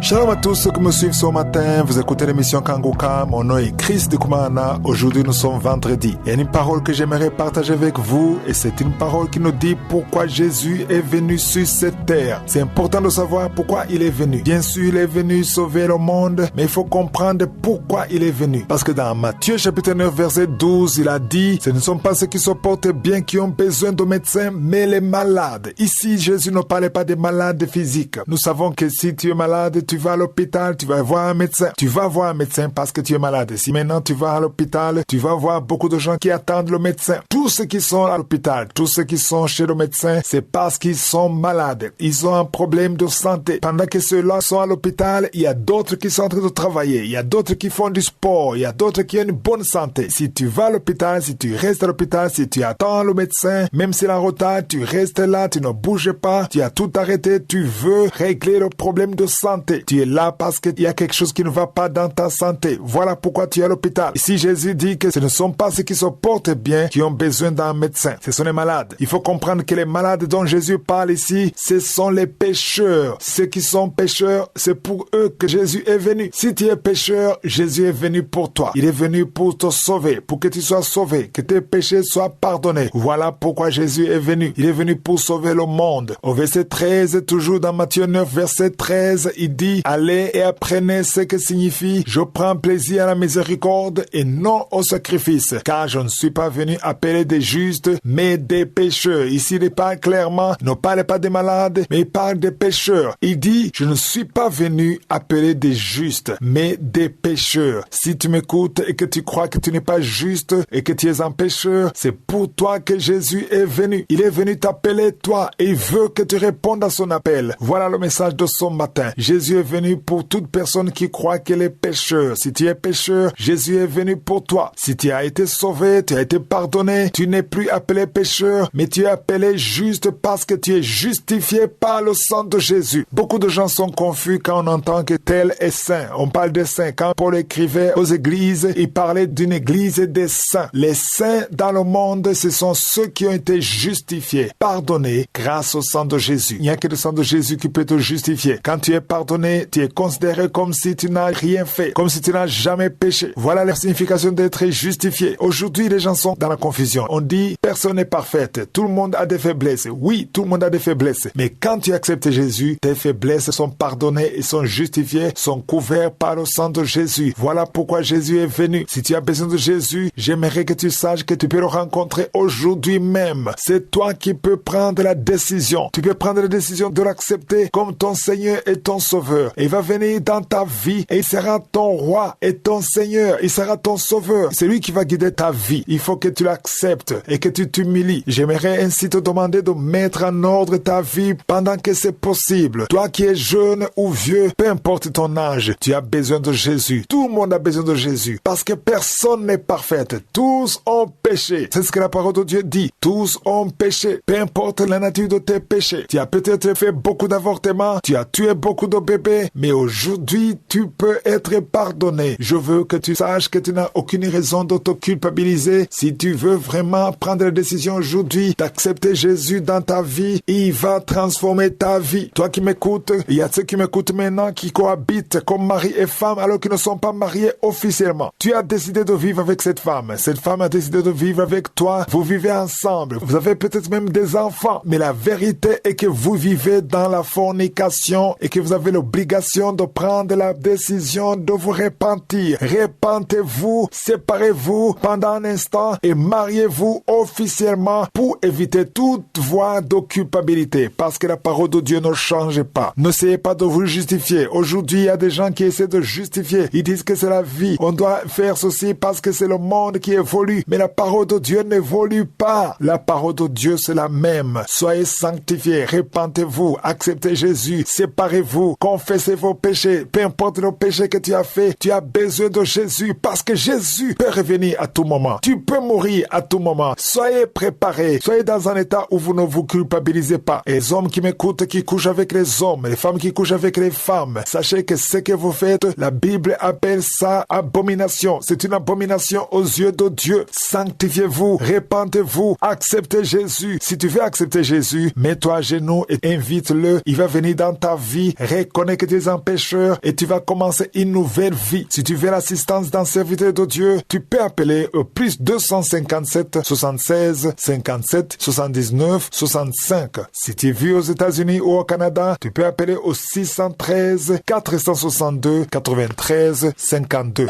Shalom à tous ceux qui me suivent ce matin, vous écoutez l'émission Kanguka, mon nom est Chris de Kumana, aujourd'hui nous sommes vendredi. Il y a une parole que j'aimerais partager avec vous et c'est une parole qui nous dit pourquoi Jésus est venu sur cette terre. C'est important de savoir pourquoi il est venu. Bien sûr, il est venu sauver le monde, mais il faut comprendre pourquoi il est venu. Parce que dans Matthieu chapitre 9 verset 12, il a dit, ce ne sont pas ceux qui se portent bien qui ont besoin de médecins, mais les malades. Ici, Jésus ne parlait pas des malades physiques. Nous savons que si tu es malade, tu vas à l'hôpital, tu vas voir un médecin. Tu vas voir un médecin parce que tu es malade. Si maintenant tu vas à l'hôpital, tu vas voir beaucoup de gens qui attendent le médecin. Tous ceux qui sont à l'hôpital, tous ceux qui sont chez le médecin, c'est parce qu'ils sont malades. Ils ont un problème de santé. Pendant que ceux-là sont à l'hôpital, il y a d'autres qui sont en train de travailler. Il y a d'autres qui font du sport. Il y a d'autres qui ont une bonne santé. Si tu vas à l'hôpital, si tu restes à l'hôpital, si tu attends le médecin, même s'il est en retard, tu restes là, tu ne bouges pas, tu as tout arrêté, tu veux régler le problème de santé. Tu es là parce qu'il y a quelque chose qui ne va pas dans ta santé. Voilà pourquoi tu es à l'hôpital. Ici, Jésus dit que ce ne sont pas ceux qui se portent bien qui ont besoin d'un médecin. Ce sont les malades. Il faut comprendre que les malades dont Jésus parle ici, ce sont les pécheurs. Ceux qui sont pécheurs, c'est pour eux que Jésus est venu. Si tu es pécheur, Jésus est venu pour toi. Il est venu pour te sauver, pour que tu sois sauvé, que tes péchés soient pardonnés. Voilà pourquoi Jésus est venu. Il est venu pour sauver le monde. Au verset 13, toujours dans Matthieu 9, verset 13, il dit, allez et apprenez ce que signifie je prends plaisir à la miséricorde et non au sacrifice, car je ne suis pas venu appeler des justes, mais des pécheurs. Ici, il parle clairement, ne parle pas des malades, mais il parle des pécheurs. Il dit, je ne suis pas venu appeler des justes, mais des pécheurs. Si tu m'écoutes et que tu crois que tu n'es pas juste et que tu es un pécheur, c'est pour toi que Jésus est venu. Il est venu t'appeler toi et il veut que tu répondes à son appel. Voilà le message de ce matin. Jésus est venu pour toute personne qui croit qu'elle est pécheur. Si tu es pécheur, Jésus est venu pour toi. Si tu as été sauvé, tu as été pardonné, tu n'es plus appelé pécheur, mais tu es appelé juste parce que tu es justifié par le sang de Jésus. Beaucoup de gens sont confus quand on entend que tel est saint. On parle des saints. Quand Paul écrivait aux églises, il parlait d'une église des saints. Les saints dans le monde, ce sont ceux qui ont été justifiés, pardonnés grâce au sang de Jésus. Il n'y a que le sang de Jésus qui peut te justifier. Quand tu es pardonné, tu es considéré comme si tu n'as rien fait, comme si tu n'as jamais péché. Voilà la signification d'être justifié. Aujourd'hui, les gens sont dans la confusion. On dit, personne n'est parfaite. Tout le monde a des faiblesses. Oui, tout le monde a des faiblesses. Mais quand tu acceptes Jésus, tes faiblesses sont pardonnées et sont justifiées, sont couvertes par le sang de Jésus. Voilà pourquoi Jésus est venu. Si tu as besoin de Jésus, j'aimerais que tu saches que tu peux le rencontrer aujourd'hui même. C'est toi qui peux prendre la décision. Tu peux prendre la décision de l'accepter comme ton Seigneur et ton Sauveur. Il va venir dans ta vie et il sera ton roi et ton Seigneur. Il sera ton Sauveur. C'est lui qui va guider ta vie. Il faut que tu l'acceptes et que tu t'humilies. J'aimerais ainsi te demander de mettre en ordre ta vie pendant que c'est possible. Toi qui es jeune ou vieux, peu importe ton âge, tu as besoin de Jésus. Tout le monde a besoin de Jésus parce que personne n'est parfaite. Tous ont péché. C'est ce que la parole de Dieu dit. Tous ont péché. Peu importe la nature de tes péchés. Tu as peut-être fait beaucoup d'avortements. Tu as tué beaucoup de bébés. Mais aujourd'hui, tu peux être pardonné. Je veux que tu saches que tu n'as aucune raison de te culpabiliser. Si tu veux vraiment prendre la décision aujourd'hui d'accepter Jésus dans ta vie, il va transformer ta vie. Toi qui m'écoutes, il y a ceux qui m'écoutent maintenant qui cohabitent comme mari et femme alors qu'ils ne sont pas mariés officiellement. Tu as décidé de vivre avec cette femme. Cette femme a décidé de vivre avec toi. Vous vivez ensemble. Vous avez peut-être même des enfants. Mais la vérité est que vous vivez dans la fornication et que vous avez l'obligation de prendre la décision de vous repentir. Repentez-vous, séparez-vous pendant un instant et mariez-vous officiellement pour éviter toute voie de culpabilité parce que la parole de Dieu ne change pas. N'essayez pas de vous justifier. Aujourd'hui, il y a des gens qui essaient de justifier. Ils disent que c'est la vie. On doit faire ceci parce que c'est le monde qui évolue. Mais la parole de Dieu n'évolue pas. La parole de Dieu, c'est la même. Soyez sanctifiés, repentez-vous, acceptez Jésus, séparez-vous, confessez vos péchés. Peu importe le péché que tu as fait, tu as besoin de Jésus parce que Jésus peut revenir à tout moment. Tu peux mourir à tout moment. Soyez soyez préparés. Soyez dans un état où vous ne vous culpabilisez pas. Et les hommes qui m'écoutent, qui couchent avec les hommes, les femmes qui couchent avec les femmes, sachez que ce que vous faites, la Bible appelle ça abomination. C'est une abomination aux yeux de Dieu. Sanctifiez-vous, répentez-vous, acceptez Jésus. Si tu veux accepter Jésus, mets-toi à genoux et invite-le. Il va venir dans ta vie, reconnais que tu es un pécheur et tu vas commencer une nouvelle vie. Si tu veux l'assistance d'un serviteur de Dieu, tu peux appeler au plus 257 76 57 79 65. Si tu vis aux États-Unis ou au Canada, tu peux appeler au 613 462 93 52.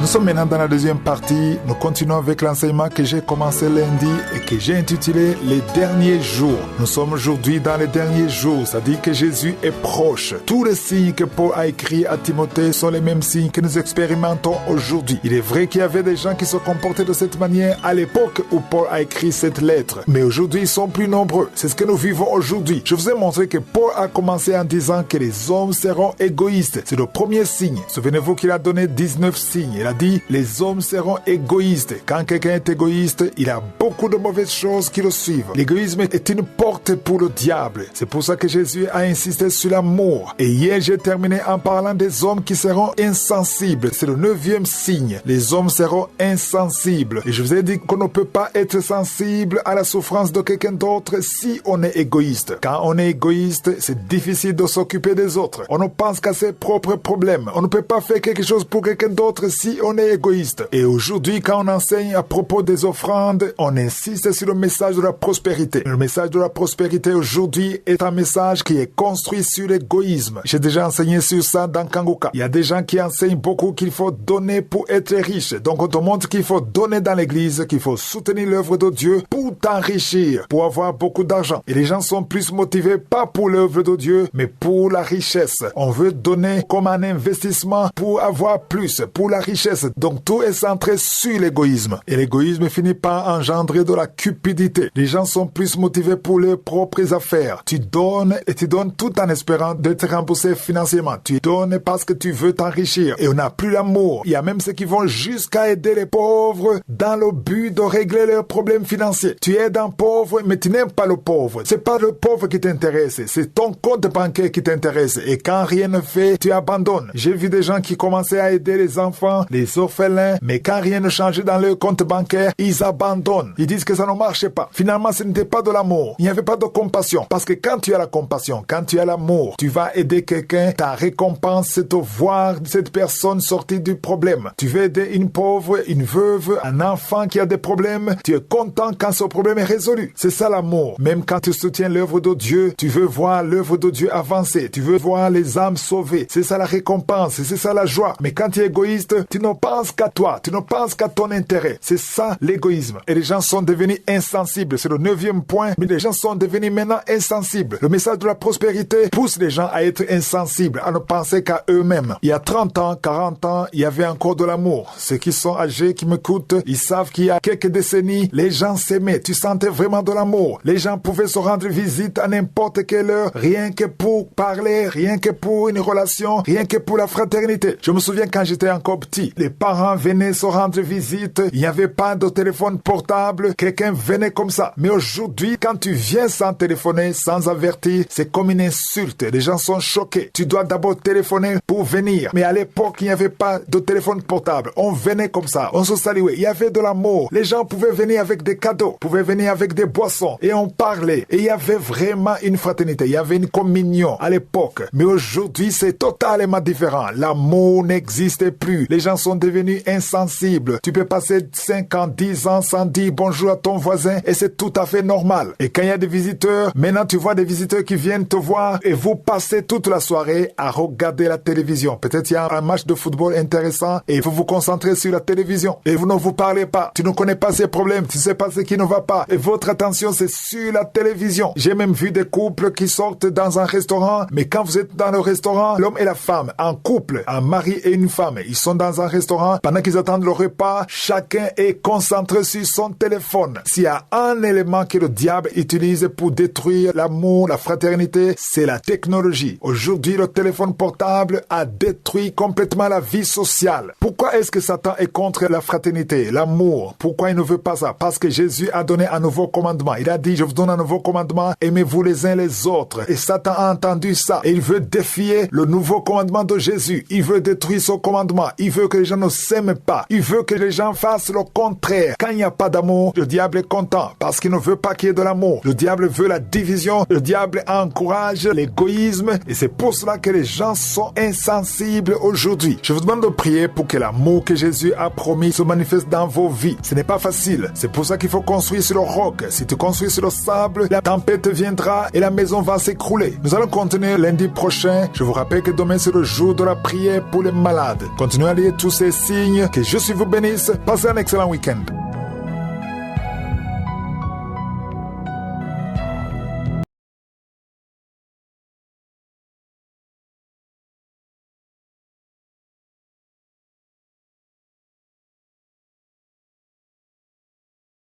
Nous sommes maintenant dans la deuxième partie. Nous continuons avec l'enseignement que j'ai commencé lundi et que j'ai intitulé « Les derniers jours ». Nous sommes aujourd'hui dans les derniers jours, c'est-à-dire que Jésus est proche. Tous les signes que Paul a écrits à Timothée sont les mêmes signes que nous expérimentons aujourd'hui. Il est vrai qu'il y avait des gens qui se comportaient de cette manière à l'époque où Paul a écrit cette lettre. Mais aujourd'hui, ils sont plus nombreux. C'est ce que nous vivons aujourd'hui. Je vous ai montré que Paul a commencé en disant que les hommes seront égoïstes. C'est le premier signe. Souvenez-vous qu'il a donné 19 signes. Il a dit les hommes seront égoïstes. Quand quelqu'un est égoïste, il a beaucoup de mauvaises choses qui le suivent. L'égoïsme est une porte pour le diable. C'est pour ça que Jésus a insisté sur l'amour. Et hier, j'ai terminé en parlant des hommes qui seront insensibles. C'est le 9e signe. Les hommes seront insensibles. Et je vous ai dit qu'on ne peut pas être sensible à la souffrance de quelqu'un d'autre si on est égoïste. Quand on est égoïste, c'est difficile de s'occuper des autres. On ne pense qu'à ses propres problèmes. On ne peut pas faire quelque chose pour quelqu'un d'autre si on est égoïste. Et aujourd'hui, quand on enseigne à propos des offrandes, on insiste sur le message de la prospérité. Le message de la prospérité aujourd'hui est un message qui est construit sur l'égoïsme. J'ai déjà enseigné sur ça dans Kanguka. Il y a des gens qui enseignent beaucoup qu'il faut donner pour être riche. Donc on te montre qu'il faut donner dans l'église, qu'il faut soutenir l'œuvre de Dieu pour t'enrichir, pour avoir beaucoup d'argent. Et les gens sont plus motivés pas pour l'œuvre de Dieu, mais pour la richesse. On veut donner comme un investissement pour avoir plus, pour la richesse. Donc tout est centré sur l'égoïsme. Et l'égoïsme finit par engendrer de la cupidité. Les gens sont plus motivés pour leurs propres affaires. Tu donnes et tu donnes tout en espérant de te rembourser financièrement. Tu donnes parce que tu veux t'enrichir. Et on n'a plus l'amour. Il y a même ceux qui vont jusqu'à aider les pauvres dans le but de régler leurs problèmes financiers. Tu aides un pauvre, mais tu n'aimes pas le pauvre. C'est pas le pauvre qui t'intéresse. C'est ton compte bancaire qui t'intéresse. Et quand rien ne fait, tu abandonnes. J'ai vu des gens qui commençaient à aider les enfants, les orphelins, mais quand rien ne changeait dans leur compte bancaire, ils abandonnent. Ils disent que ça ne marchait pas. Finalement, ce n'était pas de l'amour. Il n'y avait pas de compassion. Parce que quand tu as la compassion, quand tu as l'amour, tu vas aider quelqu'un, ta récompense, c'est de voir cette personne sortir du problème. Tu veux aider une pauvre, une veuve, un enfant qui a des problèmes, tu es content quand ce problème est résolu. C'est ça l'amour. Même quand tu soutiens l'œuvre de Dieu, tu veux voir l'œuvre de Dieu avancer. Tu veux voir les âmes sauvées. C'est ça la récompense, c'est ça la joie. Mais quand tu es égoïste, tu ne penses qu'à toi, tu ne penses qu'à ton intérêt. C'est ça l'égoïsme. Et les gens sont devenus insensibles. C'est le 9e point. Mais les gens sont devenus maintenant insensibles. Le message de la prospérité pousse les gens à être insensibles, à ne penser qu'à eux-mêmes. Il y a 30 ans, 40 ans, il y avait encore de l'amour. Ceux qui sont âgés, qui m'écoutent, ils savent qu'il y a quelques décennies, les gens s'aimaient. Tu sentais vraiment de l'amour. Les gens pouvaient se rendre visite à n'importe quelle heure, rien que pour parler, rien que pour une relation, rien que pour la fraternité. Je me souviens quand j'étais encore petit, les parents venaient se rendre visite, il n'y avait pas de téléphone portable, quelqu'un venait comme ça. Mais aujourd'hui, quand tu viens sans téléphoner, sans avertir, c'est comme une insulte. Les gens sont choqués. Tu dois d'abord téléphoner pour venir. Mais à l'époque, il n'y avait pas de téléphone portable. On venait comme ça, on se saluait. Il y avait de l'amour. Les gens pouvaient venir avec des cadeaux, pouvaient venir avec des boissons. Et on parlait. Et il y avait vraiment une fraternité. Il y avait une communion à l'époque. Mais aujourd'hui, c'est totalement différent. L'amour n'existe plus. Les gens sont sont devenus insensibles. Tu peux passer 5 ans, 10 ans sans dire bonjour à ton voisin et c'est tout à fait normal. Et quand il y a des visiteurs, maintenant tu vois des visiteurs qui viennent te voir et vous passez toute la soirée à regarder la télévision. Peut-être il y a un match de football intéressant et vous vous concentrez sur la télévision et vous ne vous parlez pas. Tu ne connais pas ces problèmes, tu ne sais pas ce qui ne va pas et votre attention c'est sur la télévision. J'ai même vu des couples qui sortent dans un restaurant, mais quand vous êtes dans le restaurant, l'homme et la femme, un couple, un mari et une femme, ils sont dans un restaurant, pendant qu'ils attendent le repas, chacun est concentré sur son téléphone. S'il y a un élément que le diable utilise pour détruire l'amour, la fraternité, c'est la technologie. Aujourd'hui, le téléphone portable a détruit complètement la vie sociale. Pourquoi est-ce que Satan est contre la fraternité, l'amour? Pourquoi il ne veut pas ça? Parce que Jésus a donné un nouveau commandement. Il a dit, je vous donne un nouveau commandement, aimez-vous les uns les autres. Et Satan a entendu ça. Et il veut défier le nouveau commandement de Jésus. Il veut détruire son commandement. Il veut que les gens ne s'aiment pas. Il veut que les gens fassent le contraire. Quand il n'y a pas d'amour, le diable est content parce qu'il ne veut pas qu'il y ait de l'amour. Le diable veut la division. Le diable encourage l'égoïsme. Et c'est pour cela que les gens sont insensibles aujourd'hui. Je vous demande de prier pour que l'amour que Jésus a promis se manifeste dans vos vies. Ce n'est pas facile. C'est pour ça qu'il faut construire sur le roc. Si tu construis sur le sable, la tempête viendra et la maison va s'écrouler. Nous allons continuer lundi prochain. Je vous rappelle que demain c'est le jour de la prière pour les malades. Continuez à lire tous ces signes. Que Jésus vous bénisse. Passez un excellent week-end.